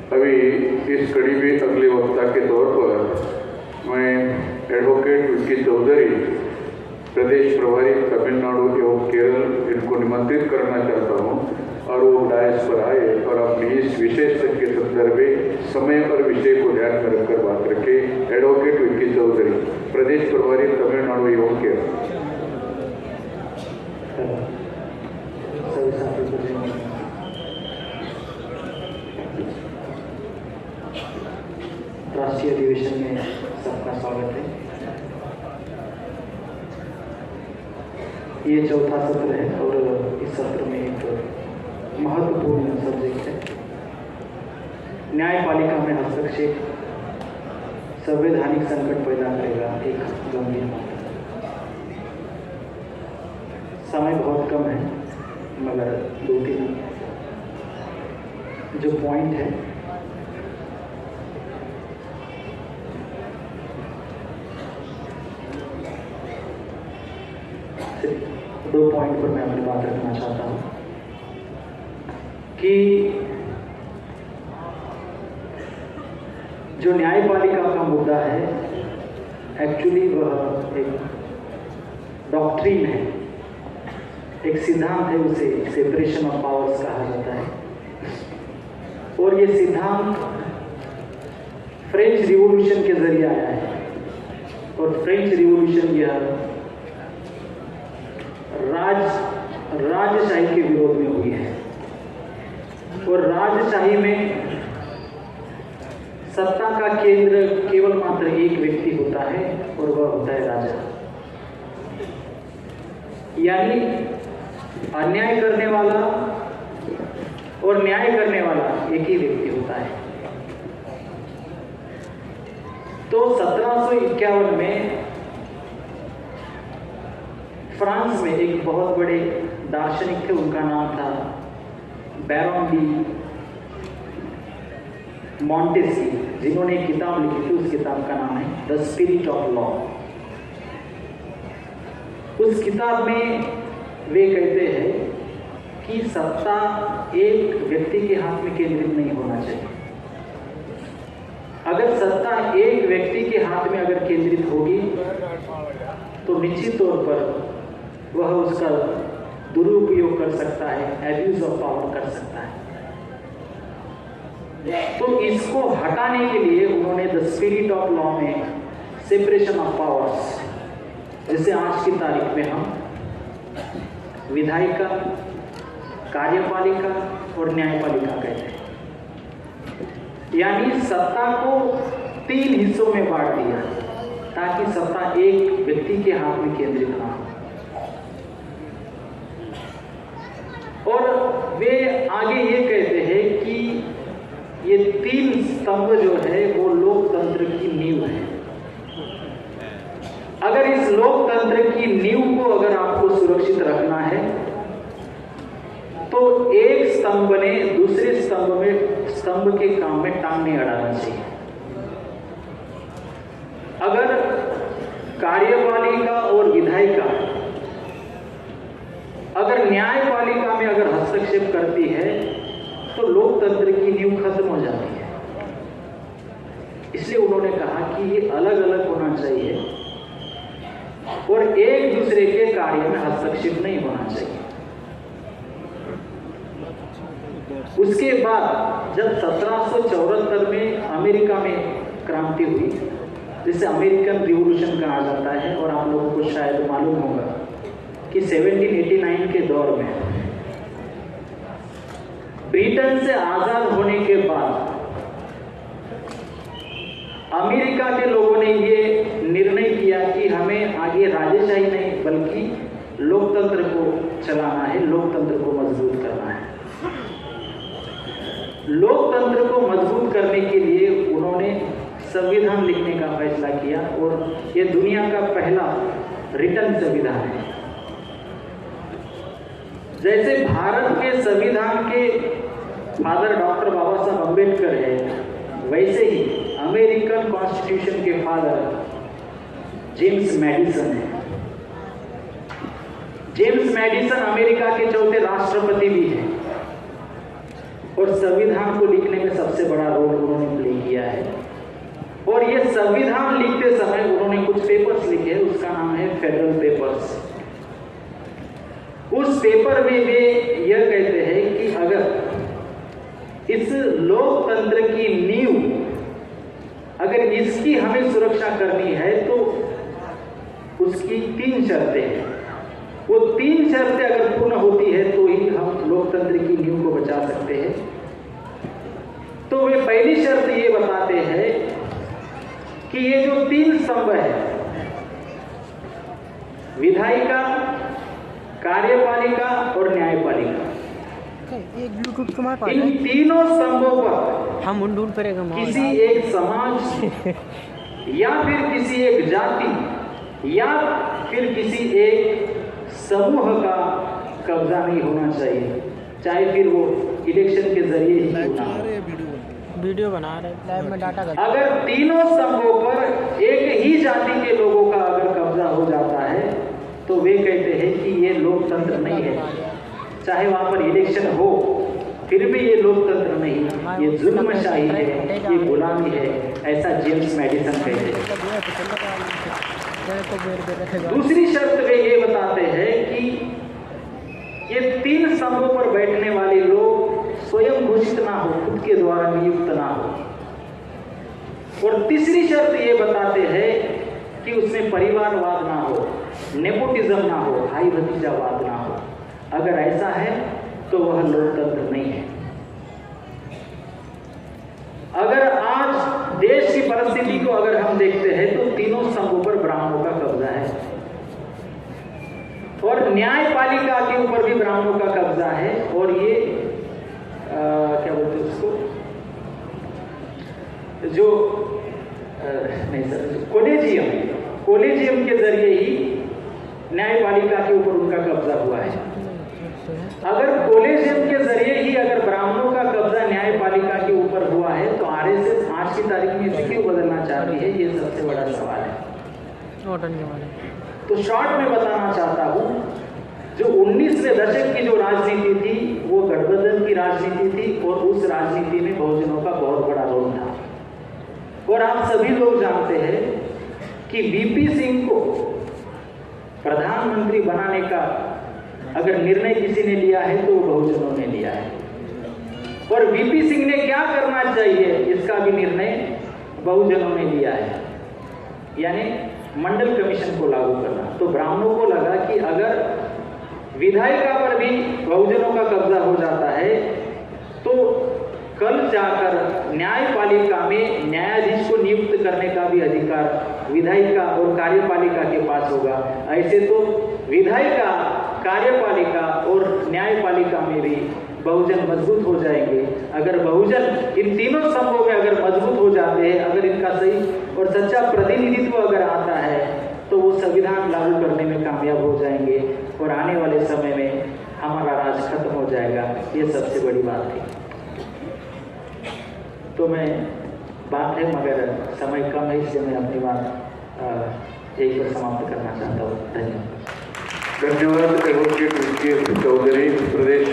अभी इस कड़ी में अगले वक्ता के तौर पर मैं एडवोकेट विक्की चौधरी, प्रदेश प्रभारी तमिलनाडु एवं केरल, इनको निमंत्रित करना चाहता हूं और वो डायस पर आए और अपनी इस विशेष के संदर्भ में समय और विषय को ध्यान में रखकर बात रखे। एडवोकेट विक्की चौधरी, प्रदेश प्रभारी तमिलनाडु एवं केरल। राष्ट्रीय अधिवेशन में सबका स्वागत है। ये चौथा सत्र है और इस सत्र में एक महत्वपूर्ण सब्जेक्ट है, न्यायपालिका में हस्तक्षेप संवैधानिक संकट पैदा करेगा, एक गंभीर मामला। समय बहुत कम है मगर 2-3 जो पॉइंट है दो पॉइंट पर मैं अपनी बात रखना चाहता हूं कि जो न्यायपालिका का मुद्दा है एक्चुअली वह एक डॉक्ट्रिन है, एक सिद्धांत है, उसे सेपरेशन ऑफ पावर्स कहा जाता है। और ये सिद्धांत फ्रेंच रिवॉल्यूशन के जरिए आया है और फ्रेंच रिवॉल्यूशन यह राजशाही के विरोध में हुई है और राजशाही में सत्ता का केंद्र केवल मात्र एक व्यक्ति होता है और वह होता है राजा। यानी अन्याय करने वाला और न्याय करने वाला एक ही व्यक्ति होता है। तो 1751 में फ्रांस में एक बहुत बड़े दार्शनिक थे, उनका नाम था बैरन डी मॉन्टेस्की, जिन्होंने एक किताब लिखी थी। उस किताब का नाम है द स्पिरिट ऑफ लॉ। उस किताब में वे कहते हैं कि सत्ता एक व्यक्ति के हाथ में केंद्रित नहीं होना चाहिए। अगर सत्ता एक व्यक्ति के हाथ में अगर केंद्रित होगी तो निश्चित तौर पर वह उसका दुरुपयोग कर सकता है, एब्यूज ऑफ पावर कर सकता है। तो इसको हटाने के लिए उन्होंने द स्पिरिट ऑफ लॉ में सेपरेशन ऑफ पावर्स, जैसे आज की तारीख में हम विधायिका, कार्यपालिका और न्यायपालिका कहते हैं, यानी सत्ता को 3 हिस्सों में बांट दिया ताकि सत्ता एक व्यक्ति के हाथ में केंद्रित ना हो। और वे आगे ये कहते हैं कि ये 3 स्तंभ जो है वो लोकतंत्र की नींव है। अगर इस लोकतंत्र की नींव को अगर आपको सुरक्षित रखना है तो एक स्तंभ ने दूसरे स्तंभ के काम में टांग नहीं अड़ाना चाहिए। अगर कार्यपालिका और विधायिका अगर न्यायपालिका में अगर हस्तक्षेप करती है तो लोकतंत्र की नींव खत्म हो जाती है। इसलिए उन्होंने कहा कि ये अलग अलग होना चाहिए और एक दूसरे के कार्य में हस्तक्षेप नहीं होना चाहिए। उसके बाद जब 1774 में अमेरिका में क्रांति हुई, जिसे अमेरिकन रिवॉल्यूशन कहा जाता है, और आप लोगों को शायद मालूम होगा कि 1789 के दौर में ब्रिटेन से आजाद होने के बाद अमेरिका के लोगों ने ये निर्णय किया कि हमें आगे राजशाही नहीं बल्कि लोकतंत्र को चलाना है, लोकतंत्र को मजबूत करना है। लोकतंत्र को मजबूत करने के लिए उन्होंने संविधान लिखने का फैसला किया और ये दुनिया का पहला रिटन संविधान है। जैसे भारत के संविधान के फादर डॉक्टर बाबा साहब अम्बेडकर है, वैसे ही अमेरिकन कॉन्स्टिट्यूशन के फादर जेम्स मैडिसन है। जेम्स मैडिसन अमेरिका के चौथे राष्ट्रपति भी हैं और संविधान को लिखने में सबसे बड़ा रोल संविधान लिखते समय उन्होंने कुछ पेपर्स लिखे, उसका नाम है फेडरल पेपर्स। उस पेपर में वे यह कहते हैं कि अगर इस लोकतंत्र की नींव, अगर इसकी हमें सुरक्षा करनी है तो उसकी 3 शर्तें हैं। वो 3 शर्तें अगर पूर्ण होती है तो ही हम लोकतंत्र की नींव को बचा सकते हैं। तो वे पहली शर्त ये बताते हैं कि ये जो 3 स्तंभ है, विधायिका, कार्यपालिका और न्यायपालिका, एक ब्लूटूथ तुम्हारे पास इन है? तीनों स्तंभों पर हम ढूंढ करेगा किसी एक समाज या फिर किसी एक जाति या फिर किसी एक समूह का कब्जा नहीं होना चाहिए, चाहे फिर वो इलेक्शन के जरिए ही क्यों ना हो। वीडियो बना रहे, लाइव में डाटा कर। अगर तीनों स्तंभों पर एक ही जाति के लोगों का अगर कब्जा हो जाता है तो वे कहते हैं कि ये लोकतंत्र नहीं है। चाहे वहां पर इलेक्शन हो फिर भी ये लोकतंत्र नहीं, ये जुल्मशाही है, ये गुलामी है, ऐसा जेम्स मैडिसन कहते हैं। दूसरी शर्त वे ये बताते हैं कि ये 3 स्तंभों पर बैठने वाले लोग स्वयं घोषित ना हो, खुद के द्वारा नियुक्त ना हो। और तीसरी शर्त ये बताते हैं कि उसमें परिवारवाद ना हो, नेपोटिज्म ना हो, भाई भतीजावाद ना हो। अगर ऐसा है तो वह लोकतंत्र नहीं है। अगर आज देश की परिस्थिति को अगर हम देखते हैं तो तीनों स्तंभों पर ब्राह्मणों का कब्जा है और न्यायपालिका के ऊपर भी ब्राह्मणों का कब्जा है। और ये क्या बोलते हैं उसको, जो नहीं सर, कॉलेजियम के जरिए ही न्यायपालिका के ऊपर उनका कब्जा हुआ है। अगर कॉलेजियम के जरिए ही अगर ब्राह्मणों का कब्जा न्यायपालिका के ऊपर हुआ है तो आरएसएस आज की तारीख में इसे क्यों बदलना चाहती है, ये सबसे बड़ा सवाल है। तो शॉर्ट में बताना चाहता हूं, जो 19वें दशक की जो राजनीति थी वो गठबंधन की राजनीति थी और उस राजनीति में बहुजनों का बहुत बड़ा रोल था। और आप सभी लोग जानते हैं कि वीपी सिंह को प्रधानमंत्री बनाने का अगर निर्णय किसी ने लिया है तो बहुजनों ने लिया है। और वीपी सिंह ने क्या करना चाहिए इसका भी निर्णय बहुजनों ने लिया है, यानी मंडल कमीशन को लागू करना। तो ब्राह्मणों को लगा कि अगर विधायिका पर भी बहुजनों का कब्जा हो जाता है तो कल जाकर न्यायपालिका में न्यायाधीश को नियुक्त करने का भी अधिकार विधायिका और कार्यपालिका के पास होगा। ऐसे तो विधायिका, कार्यपालिका और न्यायपालिका में भी बहुजन मजबूत हो जाएंगे। अगर बहुजन इन तीनों स्तंभों में अगर मजबूत हो जाते हैं, अगर इनका सही और सच्चा प्रतिनिधित्व अगर आता है तो वो संविधान लागू करने में कामयाब हो जाएंगे और आने वाले समय में हमारा राज खत्म हो जाएगा। ये सबसे बड़ी बात थी। तो मैं बात है मगर समय कम है, इसलिए मैं अपनी बात यही पर समाप्त करना चाहता हूँ। धन्यवाद। धन्यवाद एडवोकेट विकी चौधरी, प्रदेश